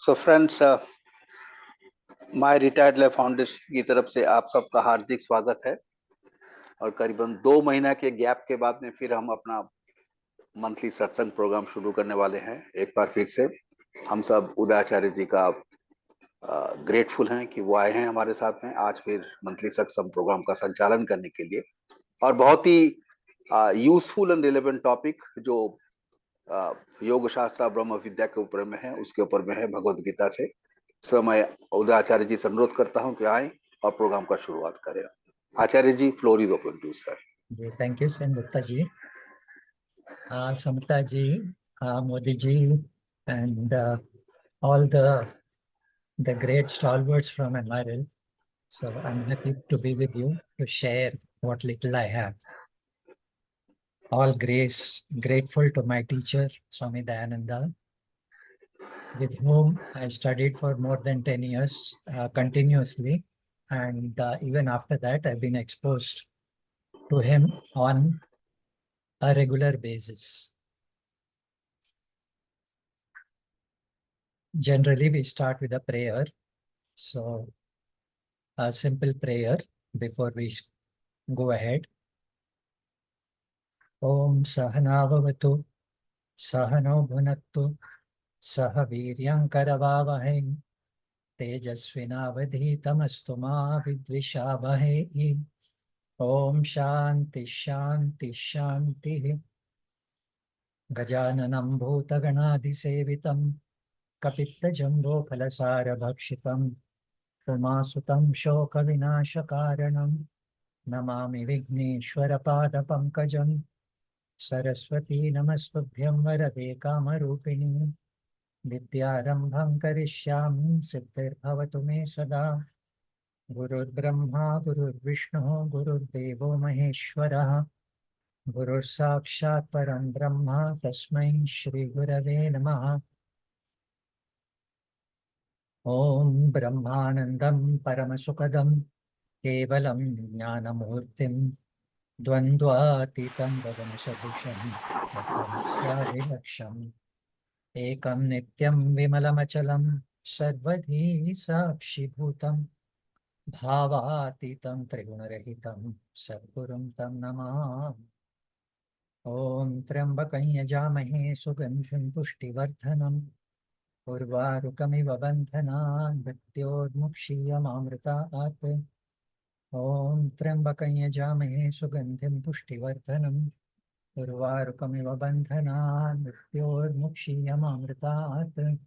So friends, my retired life foundation की तरफ से आप सबका हार्दिक स्वागत है। और करीबन 2 महीना के गैप के बाद में फिर हम अपना मंथली सत्संग प्रोग्राम शुरू करने वाले हैं। एक बार फिर से हम सब उदय आचार्य जी का ग्रेटफुल हैं कि वो आए हैं हमारे साथ में आज फिर मंथली सत्संग प्रोग्राम का संचालन करने के लिए। और बहुत ही यूजफुल एंड रिलेवेंट टॉपिक जो योग शास्त्र ब्रह्म विद्या के ऊपर में है, उसके ऊपर में है भगवत गीता से। सो मैं उदय आचार्य जी से अनुरोध करता हूं कि आए और प्रोग्राम का शुरुआत करें। Acharya ji, floor is open to sir. Ji, thank you Sen Gupta ji, Samita ji, Modi ji, and all the great stalwarts from MRL. So I'm happy to be with you to share what little I have. All grateful to my teacher, Swami Dayananda, with whom I studied for more than 10 years continuously. And even after that, I've been exposed to him on a regular basis. Generally, we start with a prayer. So a simple prayer before we go ahead. Om Sahana Vavatu, Sahano Bhunaktu, Saha Viryam Karavavahe, Tejasvinavadhi Tamastu Ma Vidvishavahe. Om Shanti Shanti Shanti. Gajananam Bhuta Ganadi Sevitam, Kapitta Jumbo Phalasara Bhakshitam, Umasutam Shoka Vinashakaranam, Namami Vigneshwara Pada Pankajam, Saraswati Namastubhyam Varade Kamarupini, Vidyarambham Karishyami Siddhir Me Sada, Gurur Brahma Gurur Vishnu Gurur Devo Maheshwara, Gurur Sakshat Param Brahma Tasmai Shri Gurave Namaha. Om Brahmanandam Paramasukadam Kevalam Jnanamurtim Dvandvatitam Gaganasabhusham Viraksham Ekam Nityam Vimalamachalam Sarvadhi Sakshibhutam Bhavatitam Trigunaраhitam Sadgurum Tam Namah. Om Trambakam Yajamahe Sugandhim Pushtivardhanam Urvarukamiva Bandhanat Mrityurmukshiyamamritaat. Om Trambakam Yajamahe Sugandhim Pushtivardhanam Urvarukamiva Bandhanat Mrityurmukshiyamamritaat.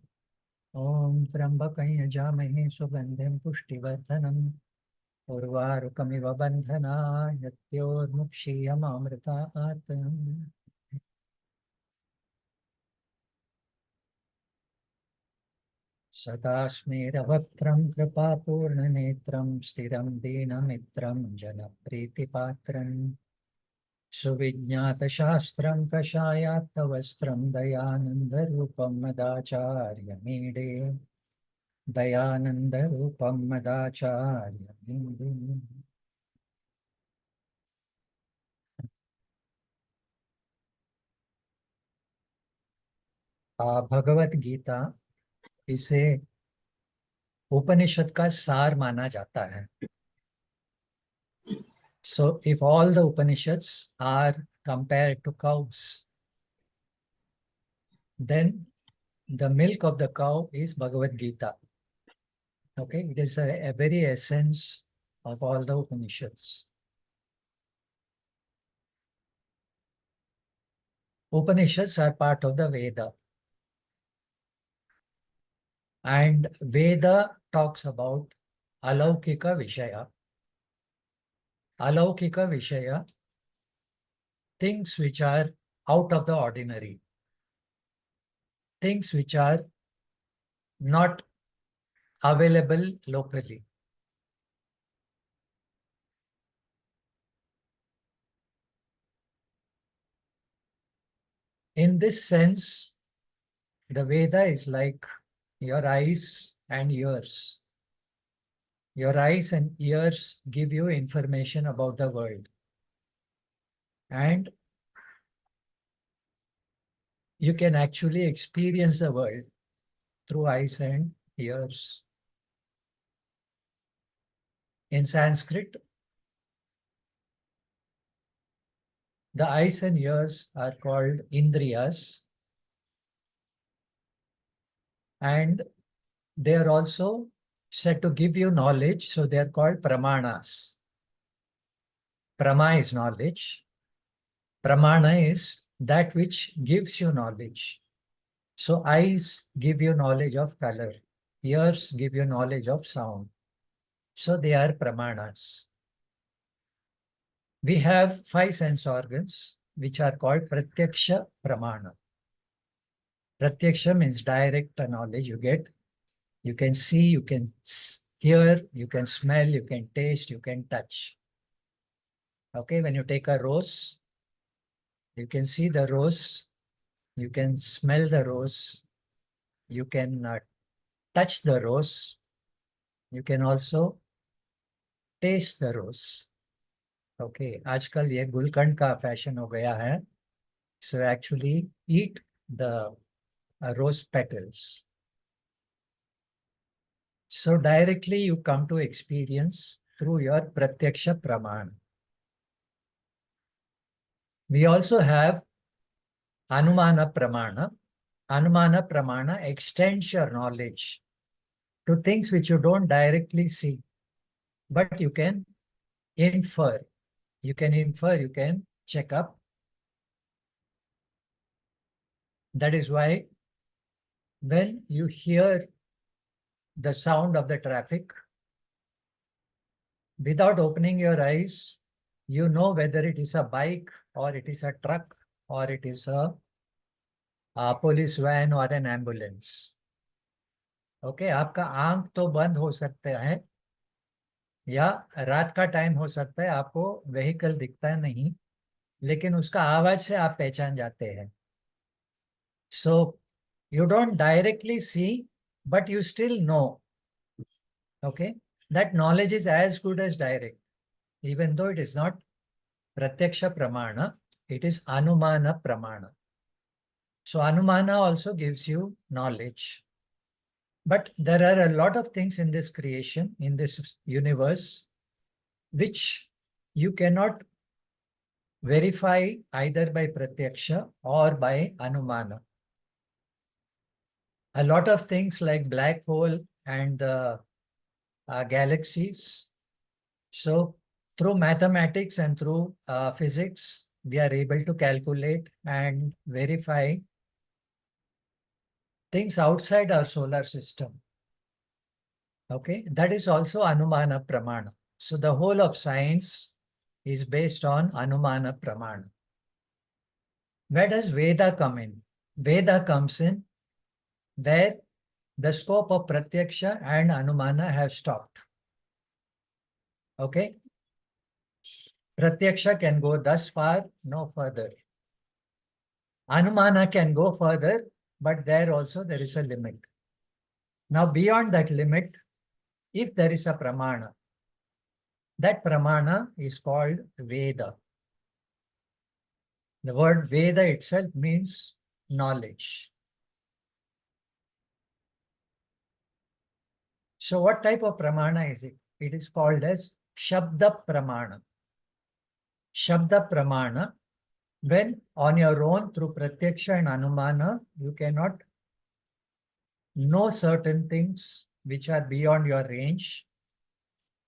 Om Trambakam Yajamahe Sugandhim Pushtivardhanam Urvarukamiva Bandhanat Mrityurmukshiyamamritaat. Sadasmiravaktram kripapurnanetram stiram dinamitram janapriti-patram Suvijñāta-shāstram kashāyātta-vastram dayananda-rupam madācārya-mīde Dayananda-rupam madācārya-mīde. Bhagavad Gita, इसे उपनिषद का सार माना जाता है. So if all the Upanishads are compared to cows, then the milk of the cow is Bhagavad Gita. Okay, it is a very essence of all the Upanishads. Upanishads are part of the Veda. And Veda talks about Alaukika Vishaya. Alaukika Vishaya, things which are out of the ordinary, things which are not available locally. In this sense, the Veda is like your eyes and ears. Your eyes and ears give you information about the world. And you can actually experience the world through eyes and ears. In Sanskrit, the eyes and ears are called indriyas, and they are also said to give you knowledge, so they are called pramanas. Prama is knowledge. Pramana is that which gives you knowledge. So eyes give you knowledge of color. Ears give you knowledge of sound. So they are pramanas. We have 5 sense organs which are called pratyaksha pramana. Pratyaksha means direct knowledge you get. You can see, you can hear, you can smell, you can taste, you can touch. Okay, when you take a rose, you can see the rose, you can smell the rose, you can touch the rose, you can also taste the rose. Okay, आजकल ये गुलकंद का fashion हो गया है. So actually eat the rose petals. So directly you come to experience through your pratyaksha praman. We also have anumana pramana. Anumana pramana extends your knowledge to things which you don't directly see, but you can infer. You can infer, you can check up. That is why when you hear the sound of the traffic, without opening your eyes, you know whether it is a bike or it is a truck or it is a police van or an ambulance. Okay, आपका आंख तो बंद हो सकते हैं या रात का टाइम हो सकता है, आपको व्हीकल दिखता नहीं, लेकिन उसका आवाज से आप पहचान जाते हैं. So you don't directly see, but you still know. Okay, that knowledge is as good as direct, even though it is not pratyaksha pramana, it is anumana pramana. So anumana also gives you knowledge. But there are a lot of things in this creation, in this universe, which you cannot verify either by pratyaksha or by anumana. A lot of things like black hole and the galaxies. So through mathematics and through physics, we are able to calculate and verify things outside our solar system. Okay, that is also Anumana Pramana. So the whole of science is based on Anumana Pramana. Where does Veda come in? Veda comes in where the scope of Pratyaksha and Anumana have stopped. Okay, Pratyaksha can go thus far, no further. Anumana can go further, but there also there is a limit. Now beyond that limit, if there is a pramana, that pramana is called Veda. The word Veda itself means knowledge. So what type of pramana is it? It is called as Shabda Pramana. Shabda Pramana, when on your own through Pratyaksha and Anumana, you cannot know certain things which are beyond your range.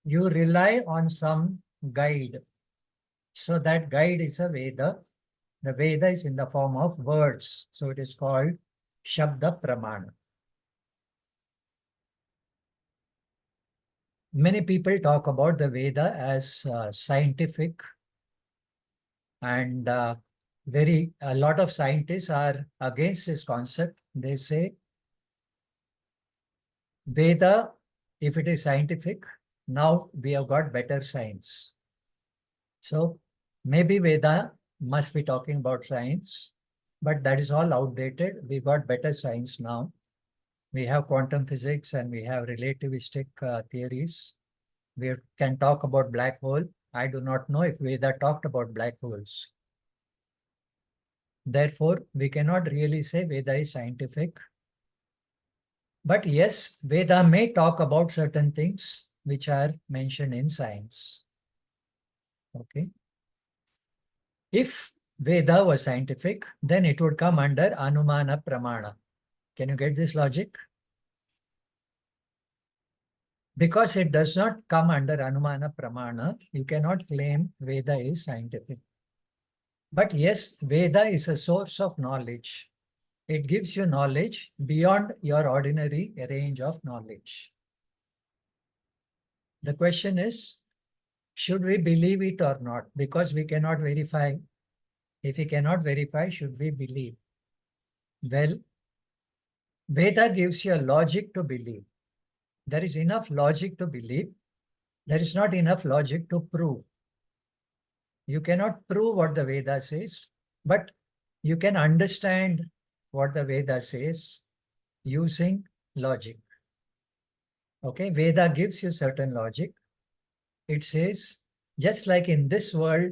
You rely on some guide. So that guide is a Veda. The Veda is in the form of words. So it is called Shabda Pramana. Many people talk about the Veda as scientific, and a lot of scientists are against this concept. They say Veda, if it is scientific, now we have got better science. So maybe Veda must be talking about science, but that is all outdated. We got better science now. We have quantum physics and we have relativistic theories. We can talk about black hole. I do not know if Veda talked about black holes. Therefore, we cannot really say Veda is scientific. But yes, Veda may talk about certain things which are mentioned in science. Okay. If Veda was scientific, then it would come under Anumana Pramana. Can you get this logic? Because it does not come under Anumana Pramana, you cannot claim Veda is scientific. But yes, Veda is a source of knowledge. It gives you knowledge beyond your ordinary range of knowledge. The question is, should we believe it or not? Because we cannot verify. If we cannot verify, should we believe? Well, Veda gives you a logic to believe. There is enough logic to believe. There is not enough logic to prove. You cannot prove what the Veda says, but you can understand what the Veda says using logic. Okay, Veda gives you certain logic. It says, just like in this world,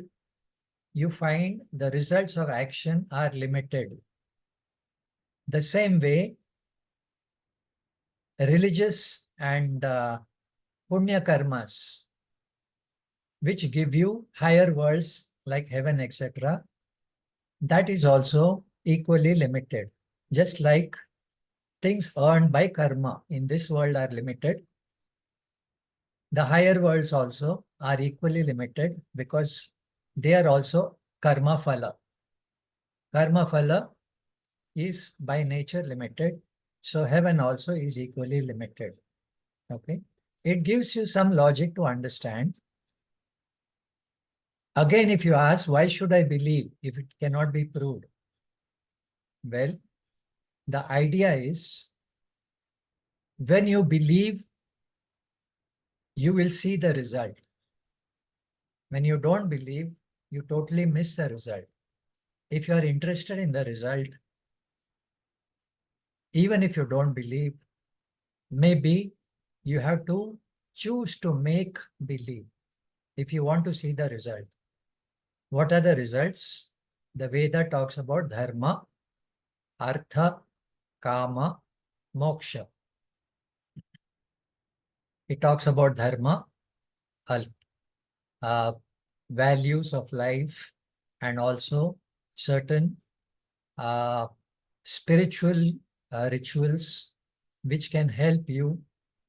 you find the results of action are limited. The same way, religious and punya karmas, which give you higher worlds like heaven, etc., that is also equally limited. Just like things earned by karma in this world are limited, the higher worlds also are equally limited because they are also karma phala. Karma phala is by nature limited, so heaven also is equally limited. Okay, it gives you some logic to understand. Again, if you ask, why should I believe if it cannot be proved? Well, the idea is when you believe, you will see the result. When you don't believe, you totally miss the result. If you are interested in the result, even if you don't believe, maybe you have to choose to make believe if you want to see the result. What are the results? The Veda talks about dharma, artha, kama, moksha. It talks about dharma, values of life, and also certain spiritual rituals which can help you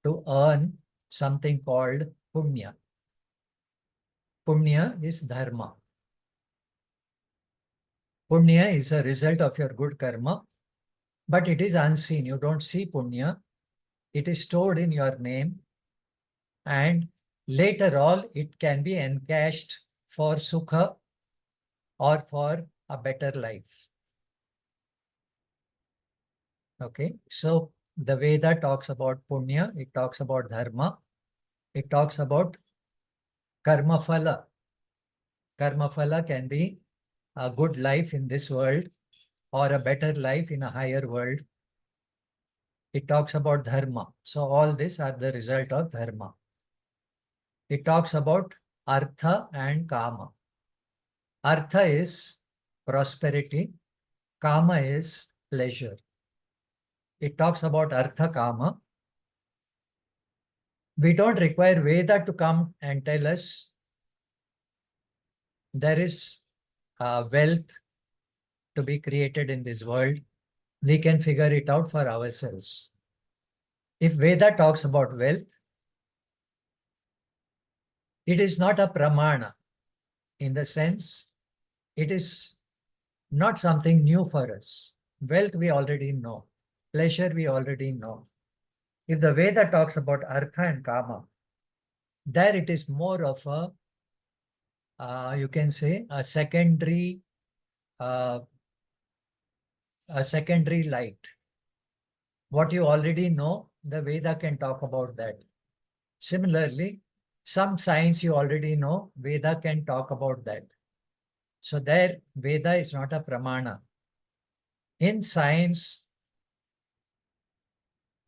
to earn something called punya. Punya is dharma. Punya is a result of your good karma, but it is unseen. You don't see punya. It is stored in your name, and later on it can be encashed for sukha or for a better life. Okay, so the Veda talks about punya, it talks about dharma, it talks about karma phala. Karma phala can be a good life in this world or a better life in a higher world. It talks about dharma. So all these are the result of dharma. It talks about artha and kama. Artha is prosperity, kama is pleasure. It talks about artha kama. We don't require Veda to come and tell us there is wealth to be created in this world. We can figure it out for ourselves. If Veda talks about wealth, it is not a pramana in the sense it is not something new for us. Wealth we already know. Pleasure we already know. If the Veda talks about artha and kama, there it is more of a, you can say, a secondary light. What you already know, the Veda can talk about that. Similarly, some science you already know, Veda can talk about that. So there, Veda is not a pramana. In science,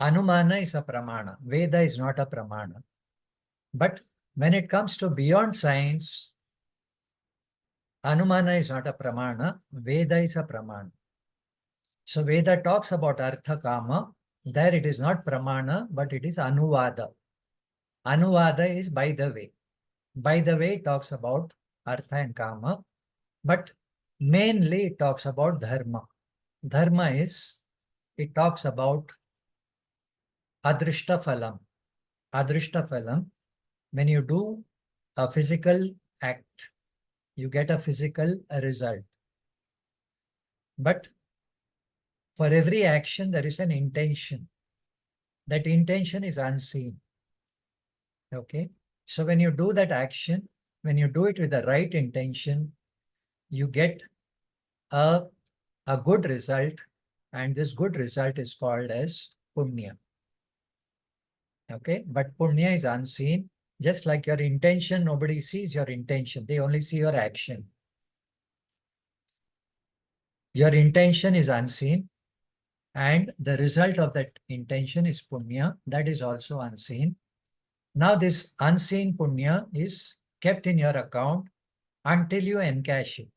Anumana is a pramana. Veda is not a pramana. But when it comes to beyond science, Anumana is not a pramana. Veda is a pramana. So Veda talks about artha kama. There it is not pramana, but it is anuvada. Anuvada is by the way. By the way, it talks about artha and kama, but mainly it talks about dharma. Dharma is, it talks about adrishta phalam. Adrishta phalam, when you do a physical act, you get a physical result. But for every action, there is an intention. That intention is unseen. Okay. So when you do that action, when you do it with the right intention, you get a good result. And this good result is called as punya. Okay. But punya is unseen. Just like your intention, nobody sees your intention. They only see your action. Your intention is unseen. And the result of that intention is punya. That is also unseen. Now this unseen punya is kept in your account until you encash it.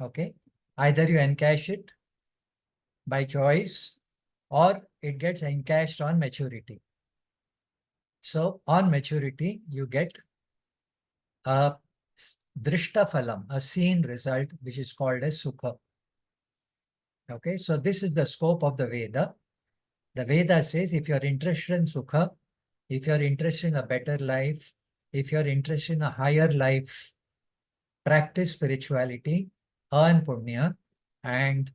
Okay. Either you encash it by choice or it gets encashed on maturity. So on maturity, you get a drishta phalam, a seen result, which is called as sukha. Okay. So this is the scope of the Veda. The Veda says if you're interested in sukha, if you're interested in a better life, if you're interested in a higher life, practice spirituality, earn punya, and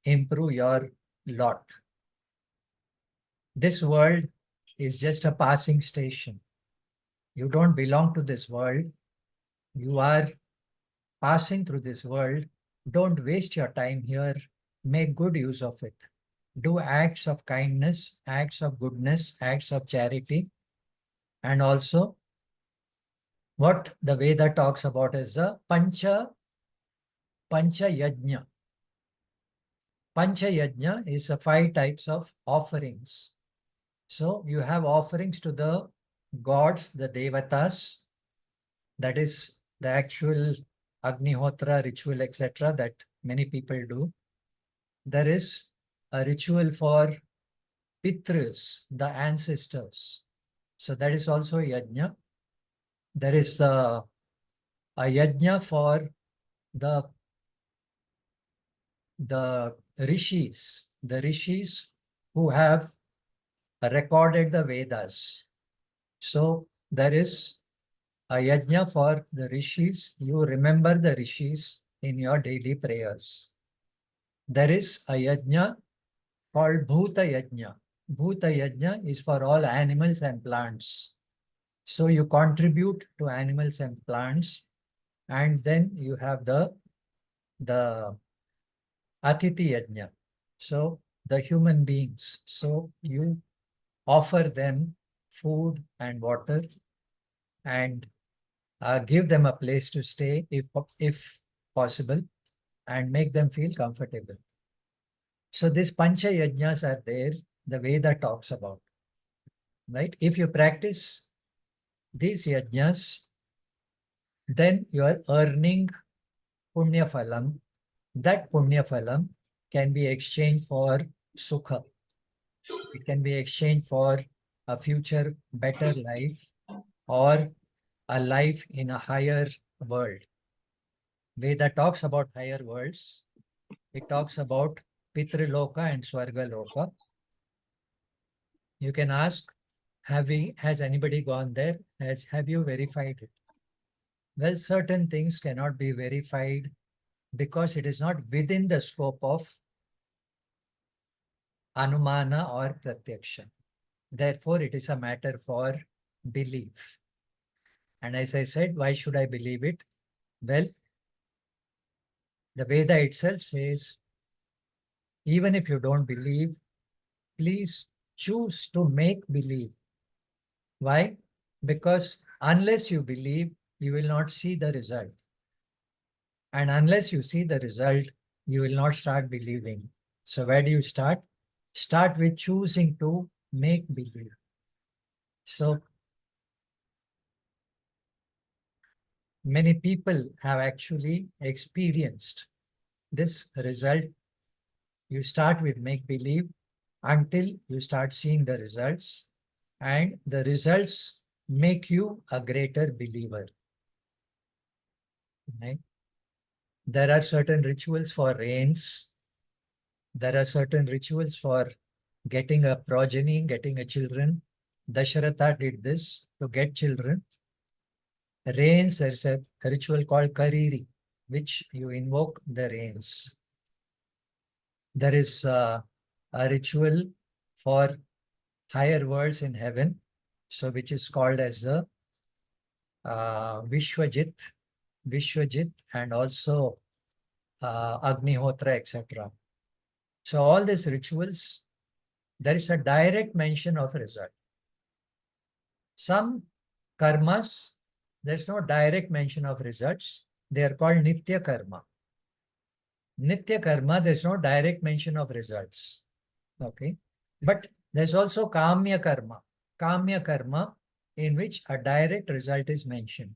improve your lot. This world is just a passing station. You don't belong to this world. You are passing through this world. Don't waste your time here. Make good use of it. Do acts of kindness, acts of goodness, acts of charity. And also, what the Veda talks about is the Pancha Yajna. Pancha Yajna is 5 types of offerings. So you have offerings to the gods, the devatas, that is the actual Agnihotra ritual, etc., that many people do. There is a ritual for Pitras, the ancestors. So that is also yajna. There is a yajna for the rishis who have recorded the Vedas. So there is a yajna for the rishis. You remember the rishis in your daily prayers. There is a yajna called Bhuta Yajna. Bhuta Yajna is for all animals and plants. So you contribute to animals and plants, and then you have the Atiti Yajna. So the human beings. So you offer them food and water and give them a place to stay if possible, and make them feel comfortable. So these Pancha Yajnas are there, the Veda talks about. Right? If you practice these yajnas, then you are earning punya phalam. That punya phalam can be exchanged for sukha. It can be exchanged for a future better life or a life in a higher world. Veda talks about higher worlds. It talks about Pitriloka and Swargaloka. You can ask, has anybody gone there? Have you verified it? Well, certain things cannot be verified because it is not within the scope of anumana or pratyaksha. Therefore, it is a matter for belief. And as I said, why should I believe it? Well, the Veda itself says, even if you don't believe, please choose to make believe. Why? Because unless you believe, you will not see the result. And unless you see the result, you will not start believing. So where do you start? Start with choosing to make believe. So many people have actually experienced this result. You start with make believe, until you start seeing the results, and the results make you a greater believer. Right? There are certain rituals for rains. There are certain rituals for getting a progeny, getting a children. Dasharatha did this to get children. Rains, there's a ritual called Kariri, which you invoke the rains. There is a ritual for higher worlds in heaven, so which is called as the Vishwajit, and also Agnihotra, etc. So all these rituals, there is a direct mention of result. Some karmas, there's no direct mention of results. They are called Nitya Karma. Nitya Karma, there's no direct mention of results. Okay. But there's also Kamya Karma. Kamya Karma, in which a direct result is mentioned.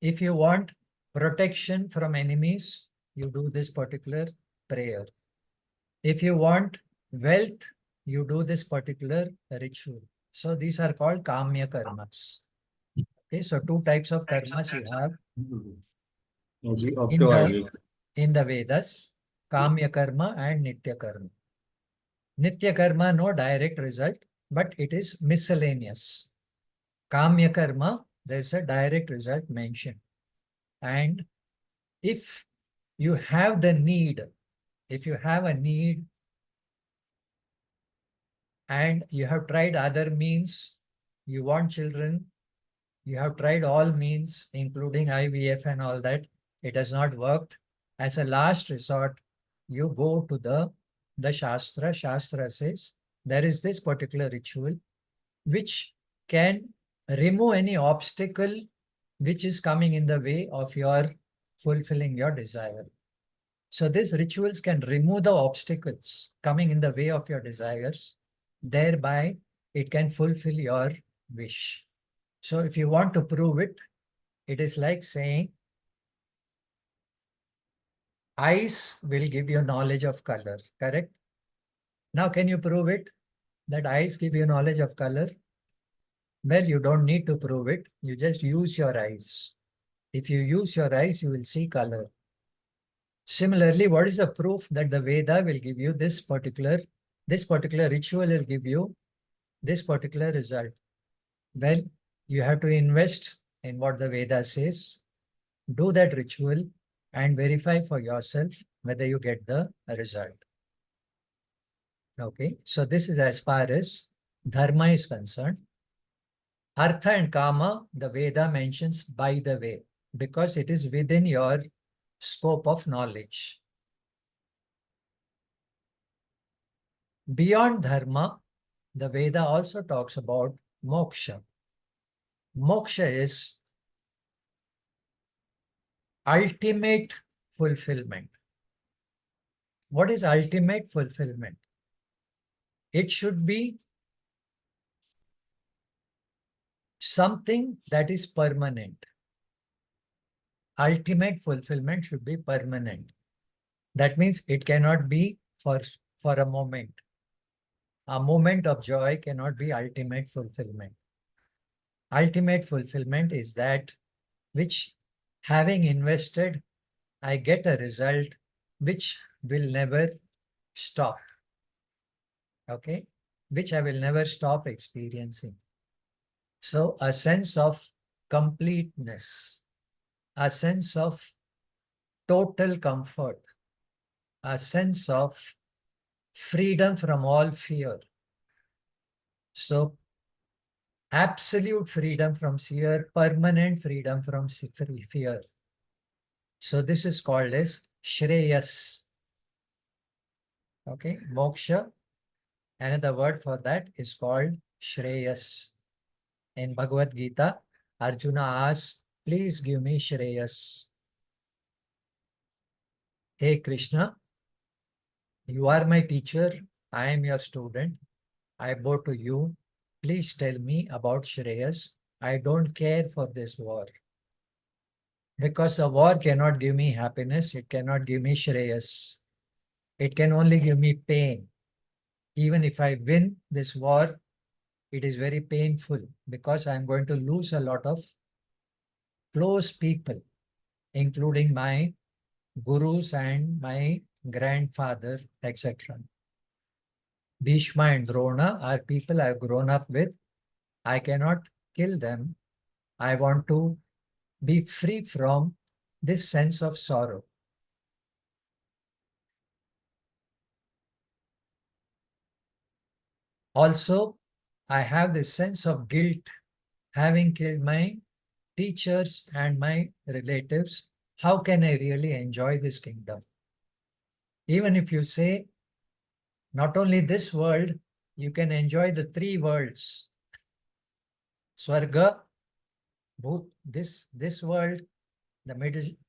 If you want protection from enemies, you do this particular prayer. If you want wealth, you do this particular ritual. So these are called Kamya Karmas. Okay, so two types of karmas you have in the Vedas, Kamya Karma and Nitya Karma. Nitya Karma, no direct result, but it is miscellaneous. Kamya Karma, there's a direct result mentioned. And if you have the need, if you have a need and you have tried other means, you want children, you have tried all means, including IVF and all that, it has not worked. As a last resort, you go to the Shastra. Shastra says there is this particular ritual which can remove any obstacle which is coming in the way of your fulfilling your desire. So these rituals can remove the obstacles coming in the way of your desires. Thereby, it can fulfill your wish. So if you want to prove it, it is like saying, eyes will give you knowledge of color, correct? Now, can you prove it that eyes give you knowledge of color? Well, you don't need to prove it. You just use your eyes. If you use your eyes, you will see color. Similarly, what is the proof that the Veda will give you this particular ritual will give you this particular result? Well, you have to invest in what the Veda says, do that ritual and verify for yourself whether you get the result. Okay, so this is as far as dharma is concerned. Artha and Kama, the Veda mentions by the way, because it is within your scope of knowledge. Beyond dharma, the Veda also talks about moksha. Moksha is ultimate fulfillment. What is ultimate fulfillment? It should be something that is permanent. Ultimate fulfillment should be permanent. That means it cannot be for a moment. A moment of joy cannot be ultimate fulfillment. Ultimate fulfillment is that which, having invested, I get a result which will never stop. Okay? Which I will never stop experiencing. So a sense of completeness, a sense of total comfort, a sense of freedom from all fear. So absolute freedom from fear, permanent freedom from fear. So this is called as Shreyas. Okay, moksha. Another word for that is called Shreyas. In Bhagavad Gita, Arjuna asks, please give me Shreyas. Hey Krishna, you are my teacher, I am your student. I bow to you. Please tell me about Shreyas. I don't care for this war. Because a war cannot give me happiness, it cannot give me Shreyas. It can only give me pain. even if I win this war, it is very painful because I'm going to lose a lot of close people, including my gurus and my grandfather, etc. Bhishma and Drona are people I've grown up with. I cannot kill them. I want to be free from this sense of sorrow. Also, I have this sense of guilt having killed my teachers and my relatives. How can I really enjoy this kingdom? Even if you say not only this world, you can enjoy the three worlds. Swarga, Bhut, this world, the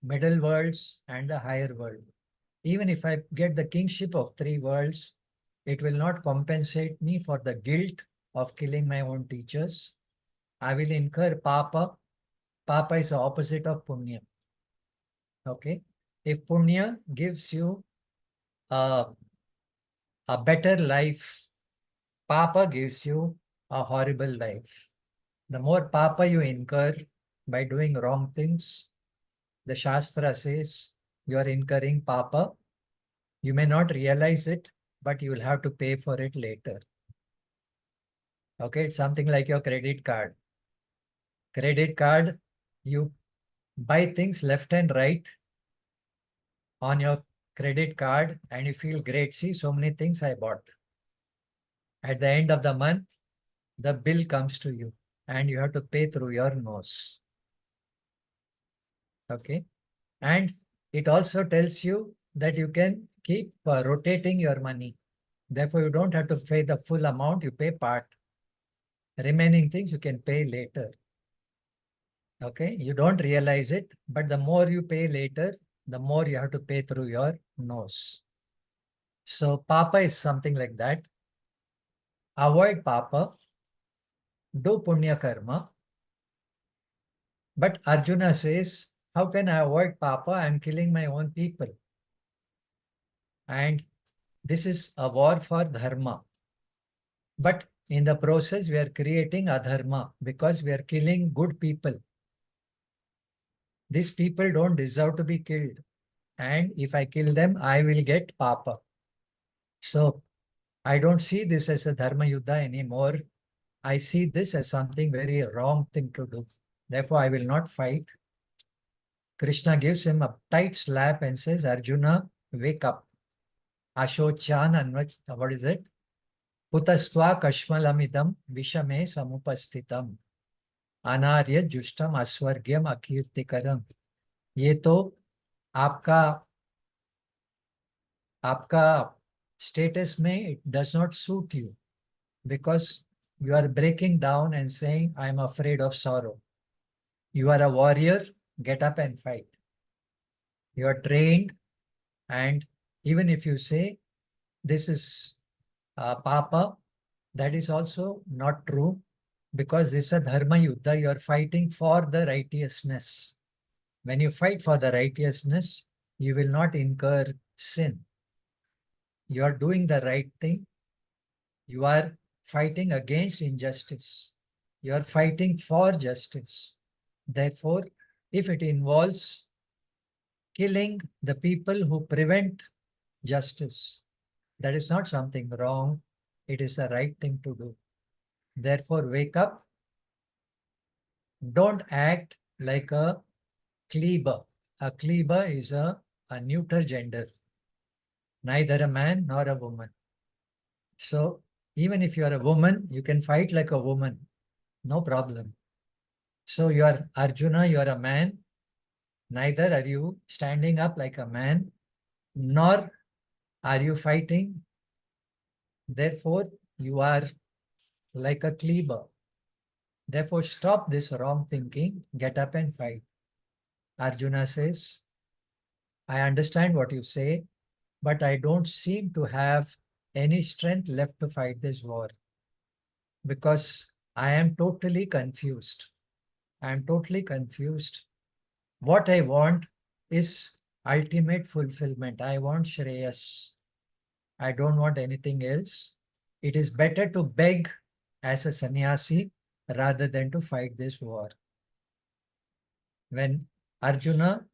middle worlds, and the higher world. Even if I get the kingship of three worlds, it will not compensate me for the guilt of killing my own teachers. I will incur papa. Papa is the opposite of punya. Okay. If punya gives you a, a better life, papa gives you a horrible life. The more papa you incur by doing wrong things, the Shastra says you are incurring papa. You may not realize it, but you will have to pay for it later. Okay, it's something like your credit card. Credit card, you buy things left and right on your credit card and you feel great. See, so many things I bought. At the end of the month, the bill comes to you and you have to pay through your nose. Okay. And it also tells you that you can keep rotating your money. Therefore, you don't have to pay the full amount, you pay part. Remaining things you can pay later. Okay, you don't realize it, but the more you pay later, the more you have to pay through your nose. So papa is something like that. Avoid papa, do punya karma. But Arjuna says, how can I avoid papa? I'm killing my own people. And this is a war for dharma. But in the process, we are creating adharma because we are killing good people. These people don't deserve to be killed. And if I kill them, I will get papa. So I don't see this as a dharma yuddha anymore. I see this as something very wrong thing to do. Therefore, I will not fight. Krishna gives him a tight slap and says, Arjuna, wake up. Ashochan and what is it? Putastva kashmalamidam vishame samupastitam. Anarya jushtam aswargyam akirtikaram. ये तो आपका status में it does not suit you because you are breaking down and saying, I am afraid of sorrow. You are a warrior, get up and fight. You are trained, and even if you say this is papa, that is also not true because this is a dharma yuddha. You are fighting for the righteousness. When you fight for the righteousness, you will not incur sin. You are doing the right thing. You are fighting against injustice. You are fighting for justice. Therefore, if it involves killing the people who prevent justice, that is not something wrong. It is the right thing to do. Therefore, wake up. Don't act like a kleber. A kleber is a neuter gender, neither a man nor a woman. So even if you are a woman, you can fight like a woman. No problem. So you are Arjuna, you are a man. Neither are you standing up like a man, nor are you fighting. Therefore, you are like a kleber. Therefore, stop this wrong thinking, get up and fight. Arjuna says, I understand what you say, but I don't seem to have any strength left to fight this war because I am totally confused. I am totally confused. What I want is ultimate fulfillment. I want Shreyas. I don't want anything else. it is better to beg as a sannyasi rather than to fight this war. When Arjuna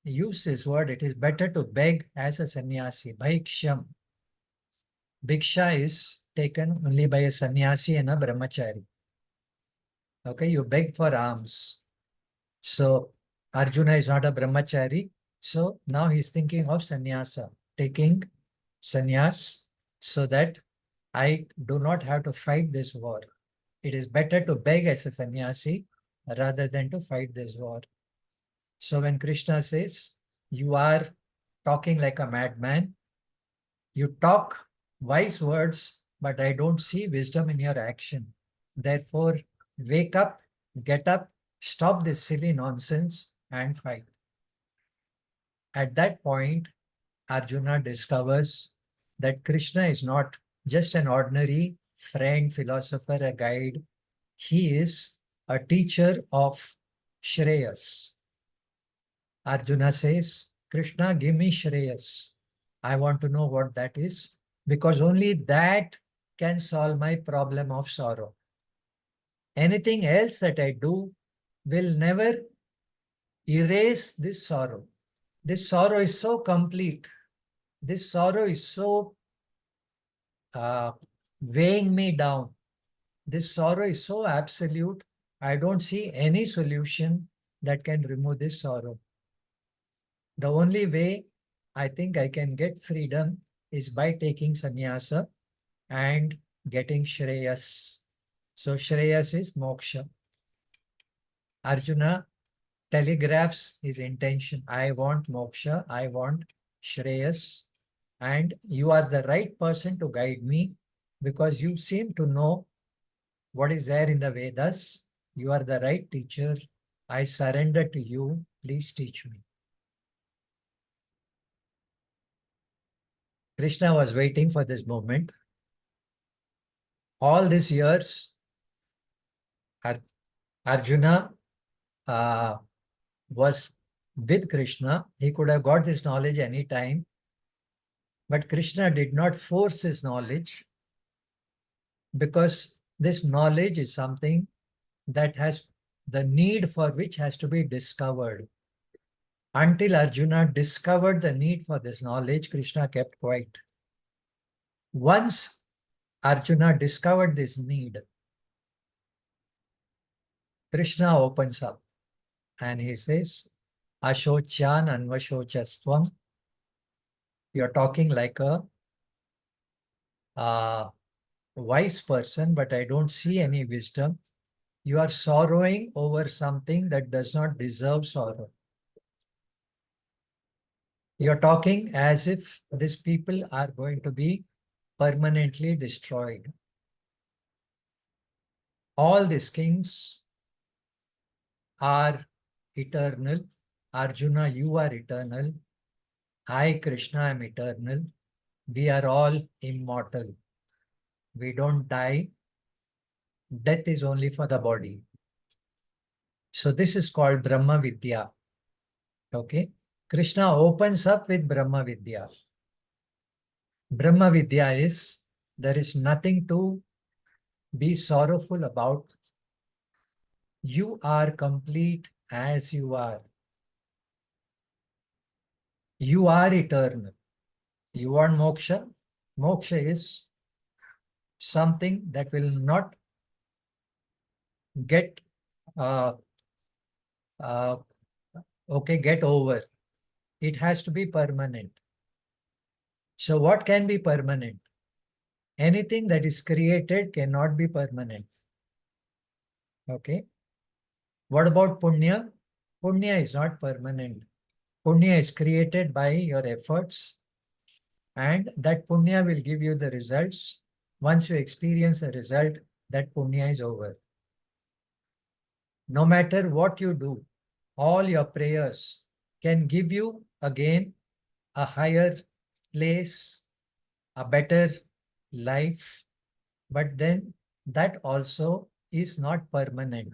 used this word, it is better to beg as a sannyasi. Bhaiksham. Bhiksha is taken only by a sannyasi and a brahmachari. Okay, you beg for alms. So Arjuna is not a brahmachari. So now he's thinking of sannyasa, taking sannyas so that I do not have to fight this war. It is better to beg as a sannyasi rather than to fight this war. So when Krishna says, you are talking like a madman, you talk wise words, but I don't see wisdom in your action. Therefore, wake up, get up, stop this silly nonsense and fight. At that point, Arjuna discovers that Krishna is not just an ordinary friend, philosopher, a guide. He is a teacher of Shreyas. Arjuna says, Krishna, give me Shreyas. I want to know what that is, because only that can solve my problem of sorrow. Anything else that I do will never erase this sorrow. This sorrow is so complete. This sorrow is so weighing me down. This sorrow is so absolute. I don't see any solution that can remove this sorrow. The only way I think I can get freedom is by taking sannyasa and getting Shreyas. So Shreyas is moksha. Arjuna telegraphs his intention. I want moksha, I want Shreyas, and you are the right person to guide me because you seem to know what is there in the Vedas. You are the right teacher. I surrender to you. Please teach me. Krishna was waiting for this moment. All these years, Arjuna was with Krishna. He could have got this knowledge anytime, but Krishna did not force his knowledge because this knowledge is something that has the need for which has to be discovered. Until Arjuna discovered the need for this knowledge, Krishna kept quiet. Once Arjuna discovered this need, Krishna opens up and he says, Ashochan Anvashochastvam. You're talking like a wise person, but I don't see any wisdom. You are sorrowing over something that does not deserve sorrow. You're talking as if these people are going to be permanently destroyed. All these kings are eternal. Arjuna, you are eternal. I, Krishna, am eternal. We are all immortal. We don't die. Death is only for the body. So this is called Brahma Vidya. Okay. Krishna opens up with Brahma Vidya. Brahma Vidya is, there is nothing to be sorrowful about. You are complete as you are. You are eternal. You want moksha? Moksha is something that will not get get over. It has to be permanent. So what can be permanent? Anything that is created cannot be permanent. Okay. What about punya? Punya is not permanent. Punya is created by your efforts, and that punya will give you the results. Once you experience a result, that punya is over. No matter what you do, all your prayers can give you again a higher place, a better life, but then that also is not permanent.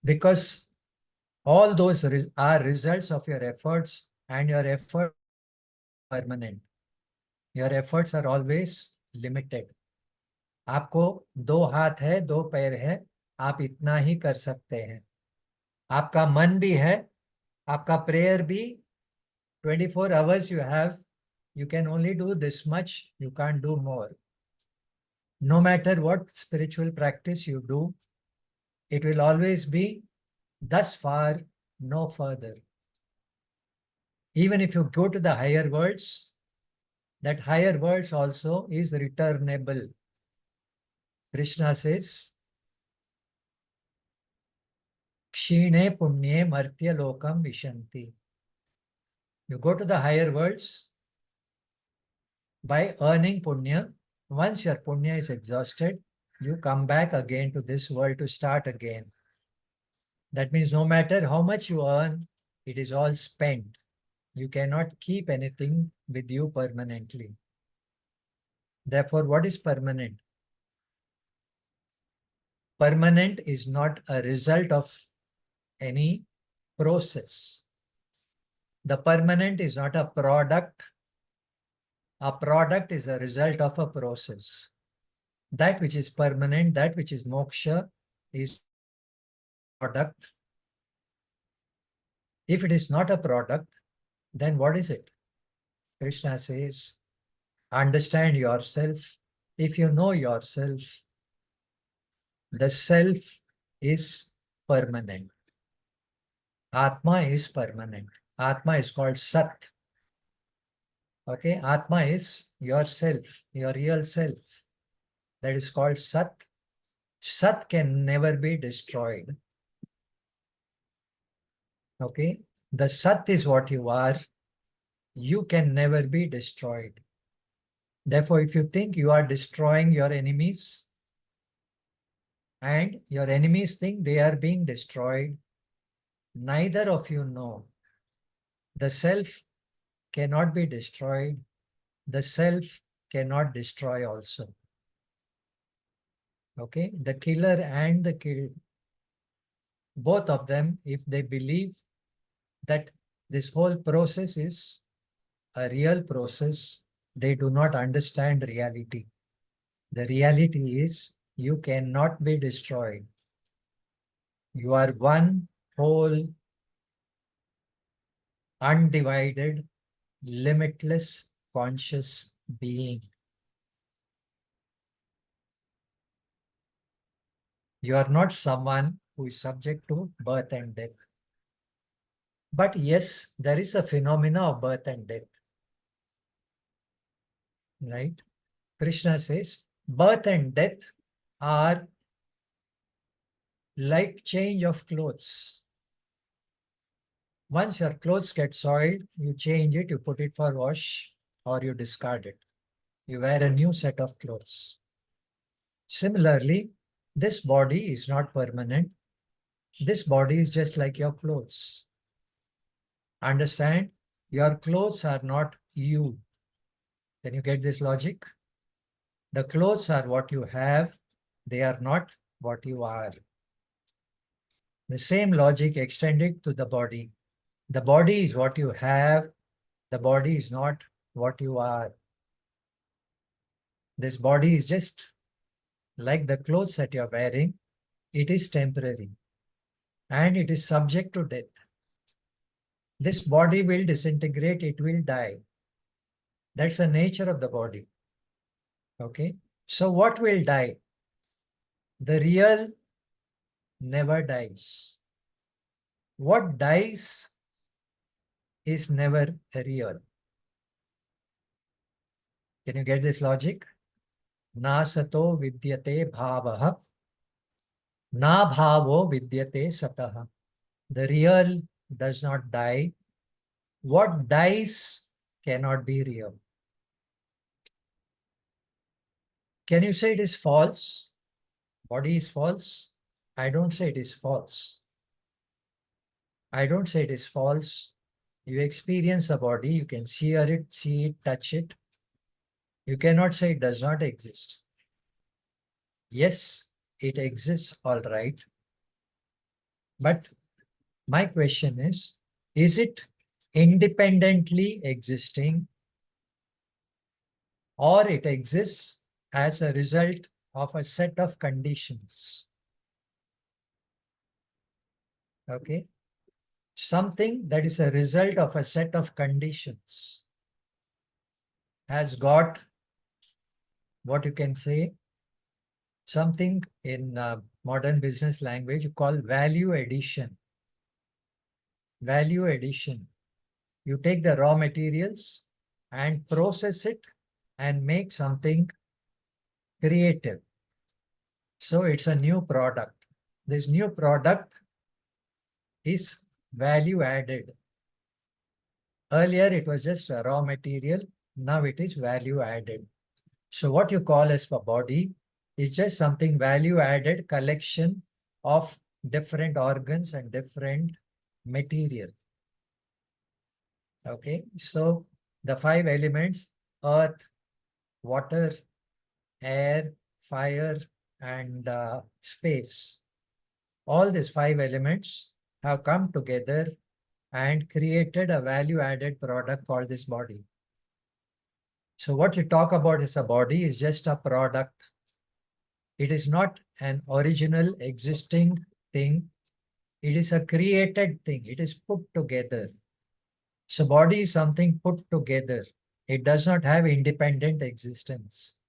Because all those are results of your efforts, and your efforts permanent. Your efforts are always limited. आपको 2 हाथ है, 2 पैर है, आप इतना ही कर सकते हैं. आपका मन भी है, आपका प्रेयर भी, 24 hours you have, you can only do this much, you can't do more. No matter what spiritual practice you do, it will always be thus far, no further. Even if you go to the higher worlds, that higher worlds also is returnable. Krishna says, Kshine punye martya lokam vishanti. You go to the higher worlds by earning punya. Once your punya is exhausted, you come back again to this world to start again. That means no matter how much you earn, it is all spent. You cannot keep anything with you permanently. Therefore, what is permanent? Permanent is not a result of any process. The permanent is not a product. A product is a result of a process. That which is permanent, that which is moksha, is product. If it is not a product, then what is it? Krishna says, understand yourself. If you know yourself, the self is permanent. Atma is permanent. Atma is called Sat. Okay, Atma is yourself, your real self. That is called Sat. Sat can never be destroyed. Okay, the Sat is what you are. You can never be destroyed. Therefore, if you think you are destroying your enemies, and your enemies think they are being destroyed, neither of you know. The self cannot be destroyed. The self cannot destroy also. Okay, the killer and the killed, both of them, if they believe that this whole process is a real process, they do not understand reality. The reality is you cannot be destroyed. You are one whole, undivided, limitless conscious being. You are not someone who is subject to birth and death. But yes, there is a phenomena of birth and death. Right? Krishna says, birth and death are like change of clothes. Once your clothes get soiled, you change it, you put it for wash, or you discard it. You wear a new set of clothes. Similarly, this body is not permanent. This body is just like your clothes. Understand? Your clothes are not you. Can you get this logic? The clothes are what you have. They are not what you are. The same logic extended to the body. The body is what you have. The body is not what you are. This body is just like the clothes that you're wearing. It is temporary and it is subject to death. This body will disintegrate, it will die. That's the nature of the body. Okay. So what will die? The real never dies. What dies is never real. Can you get this logic? Na sato vidyate bhavaha, na bhavo vidyate sataha. The real does not die. What dies cannot be real. Can you say it is false? Body is false? I don't say it is false. I don't say it is false. You experience a body, you can see it, touch it. You cannot say it does not exist. Yes, it exists, all right. But my question is it independently existing or it exists as a result of a set of conditions. Okay? Something that is a result of a set of conditions has got what you can say, something in modern business language called value addition. Value addition. You take the raw materials and process it and make something creative. So it's a new product. This new product is value added. Earlier, it was just a raw material. Now it is value added. So what you call as a body is just something value added collection of different organs and different material. Okay, so the 5 elements, earth, water, air, fire, and space. All these 5 elements have come together and created a value-added product called this body. So what you talk about as a body is just a product. It is not an original existing thing. It is a created thing. It is put together. So body is something put together. It does not have independent existence.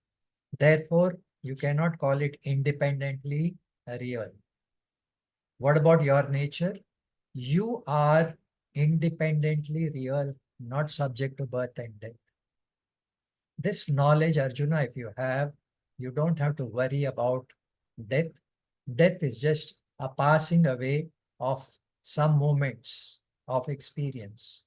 Therefore, you cannot call it independently real. What about your nature? You are independently real, not subject to birth and death. This knowledge, Arjuna, if you have, you don't have to worry about death. Death is just a passing away of some moments of experience.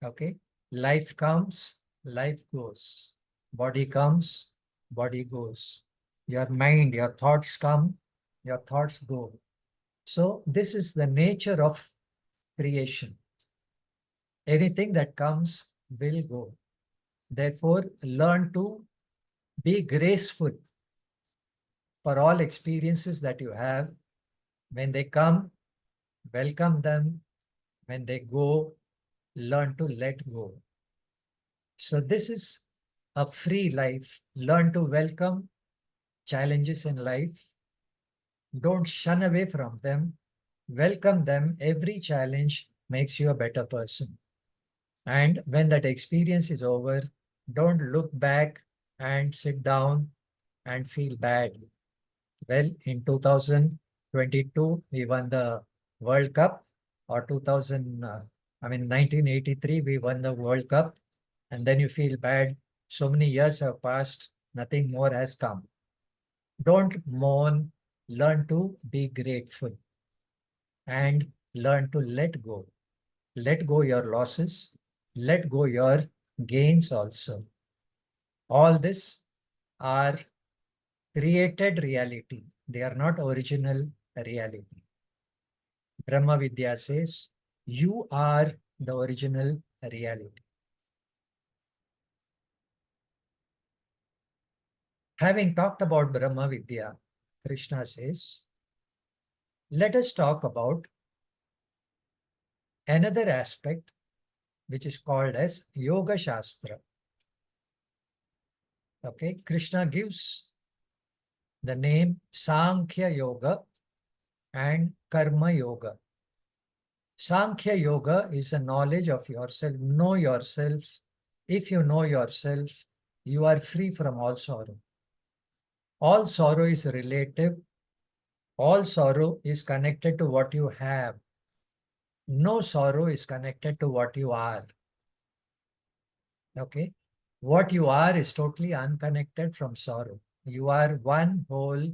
Okay? Life comes, life goes. Body comes, body goes. Your mind, your thoughts come, your thoughts go. So this is the nature of creation. Anything that comes will go. Therefore, learn to be graceful for all experiences that you have. When they come, welcome them. When they go, learn to let go. So this is a free life. Learn to welcome challenges in life. Don't shun away from them. Welcome them. Every challenge makes you a better person. And when that experience is over, don't look back and sit down and feel bad. Well, in 2022, we won the World Cup, or 1983, we won the World Cup, and then you feel bad. So many years have passed, nothing more has come. Don't mourn, learn to be grateful and learn to let go. Let go your losses, let go your gains also. All this are created reality. They are not original reality. Brahma Vidya says, you are the original reality. Having talked about Brahma Vidya, Krishna says, let us talk about another aspect which is called as Yoga Shastra. Okay, Krishna gives the name Sankhya Yoga and Karma Yoga. Sankhya Yoga is a knowledge of yourself. Know yourself. If you know yourself, you are free from all sorrow. All sorrow is relative. All sorrow is connected to what you have. No sorrow is connected to what you are. Okay? What you are is totally unconnected from sorrow. You are one whole,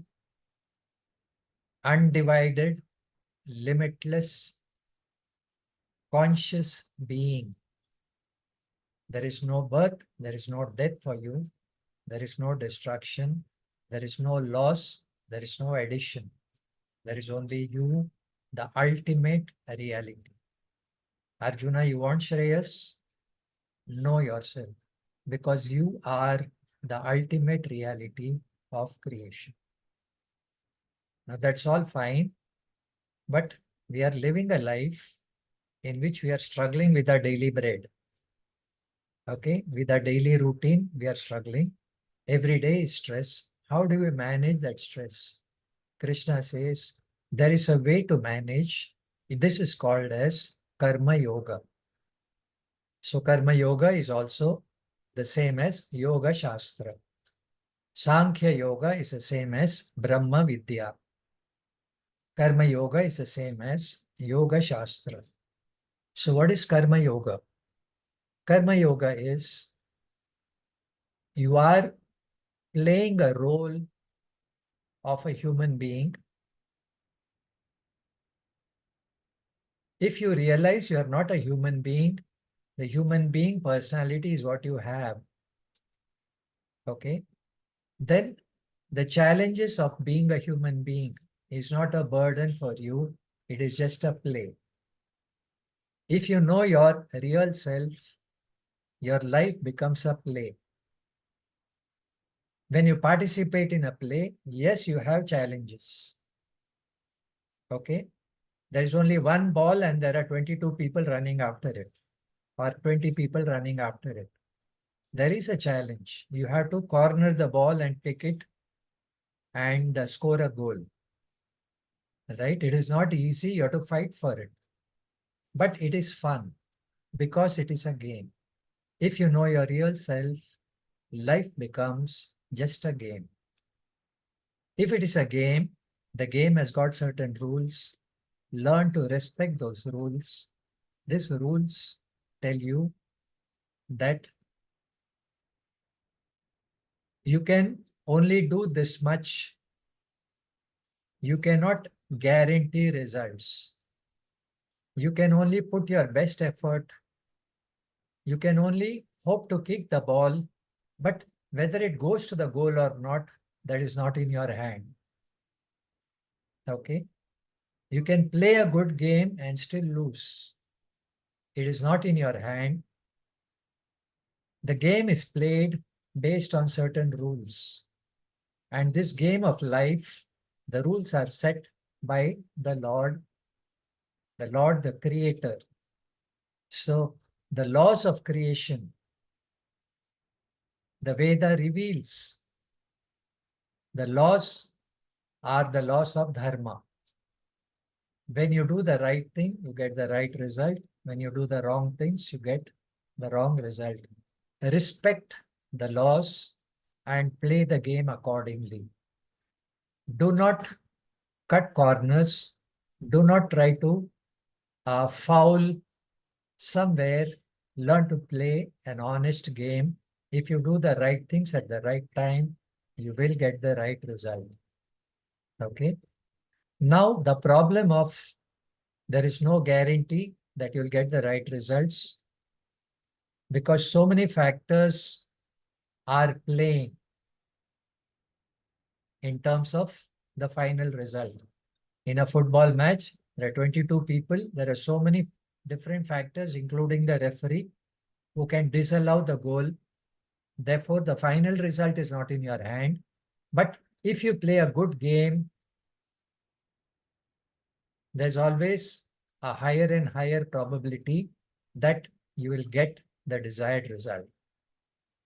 undivided, limitless, conscious being. There is no birth, there is no death for you, there is no destruction, there is no loss, there is no addition. There is only you, the ultimate reality. Arjuna, you want Shreyas? Know yourself, because you are the ultimate reality of creation. Now that's all fine, but we are living a life in which we are struggling with our daily bread. Okay, with our daily routine, we are struggling. Every day is stress. How do we manage that stress? Krishna says there is a way to manage. This is called as Karma Yoga. So Karma Yoga is also the same as Yoga Shastra. Sankhya Yoga is the same as Brahma Vidya. Karma Yoga is the same as Yoga Shastra. So what is Karma Yoga? Karma Yoga is you are playing a role of a human being. If you realize you are not a human being, the human being personality is what you have. Okay? Then the challenges of being a human being is not a burden for you. It is just a play. If you know your real self, your life becomes a play. When you participate in a play, yes, you have challenges. Okay? There is only one ball and there are 22 people running after it, or 20 people running after it. There is a challenge. You have to corner the ball and pick it and score a goal. Right? It is not easy. You have to fight for it. But it is fun because it is a game. If you know your real self, life becomes just a game. If it is a game, the game has got certain rules. Learn to respect those rules. These rules tell you that you can only do this much. You cannot guarantee results. You can only put your best effort. You can only hope to kick the ball, but whether it goes to the goal or not, that is not in your hand. Okay? You can play a good game and still lose. It is not in your hand. The game is played based on certain rules. And this game of life, the rules are set by the Lord, the Creator. So the laws of creation, the Veda reveals the laws are the laws of dharma. When you do the right thing, you get the right result. When you do the wrong things, you get the wrong result. Respect the laws and play the game accordingly. Do not cut corners. Do not try to foul somewhere. Learn to play an honest game. If you do the right things at the right time, you will get the right result. Okay. Now, the problem of there is no guarantee that you'll get the right results because so many factors are playing in terms of the final result. In a football match, there are 22 people. There are so many different factors, including the referee, who can disallow the goal. Therefore, the final result is not in your hand. But if you play a good game, there's always a higher and higher probability that you will get the desired result.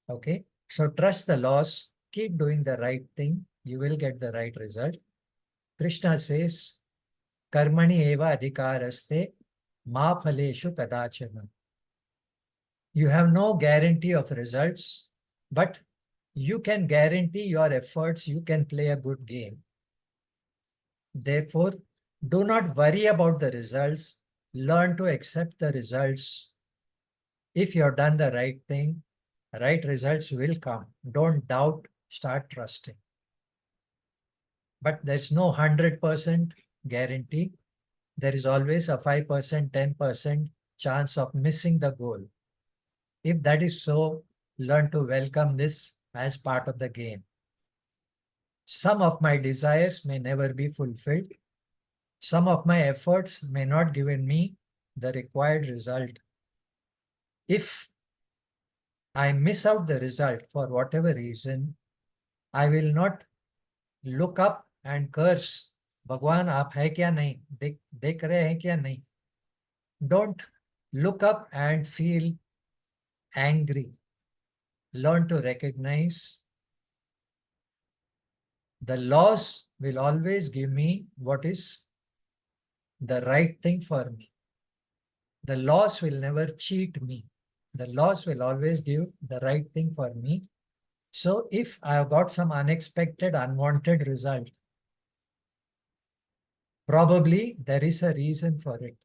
Okay, so trust the laws, keep doing the right thing, you will get the right result. Krishna says, Karmani eva adhikaraste ma phaleshu kadachana. You have no guarantee of results, but you can guarantee your efforts, you can play a good game. Therefore, do not worry about the results, learn to accept the results. If you have done the right thing, right results will come. Don't doubt, start trusting. But there's no 100% guarantee. There is always a 5%, 10% chance of missing the goal. If that is so, learn to welcome this as part of the game. Some of my desires may never be fulfilled. Some of my efforts may not give me the required result. If I miss out the result for whatever reason, I will not look up and curse. Bhagwan, aap hai kya nahi? Dekh rahe hain kya nahi? Don't look up and feel angry, learn to recognize the laws will always give me what is the right thing for me. The laws will never cheat me. The laws will always give the right thing for me. So if I have got some unexpected, unwanted result, probably there is a reason for it.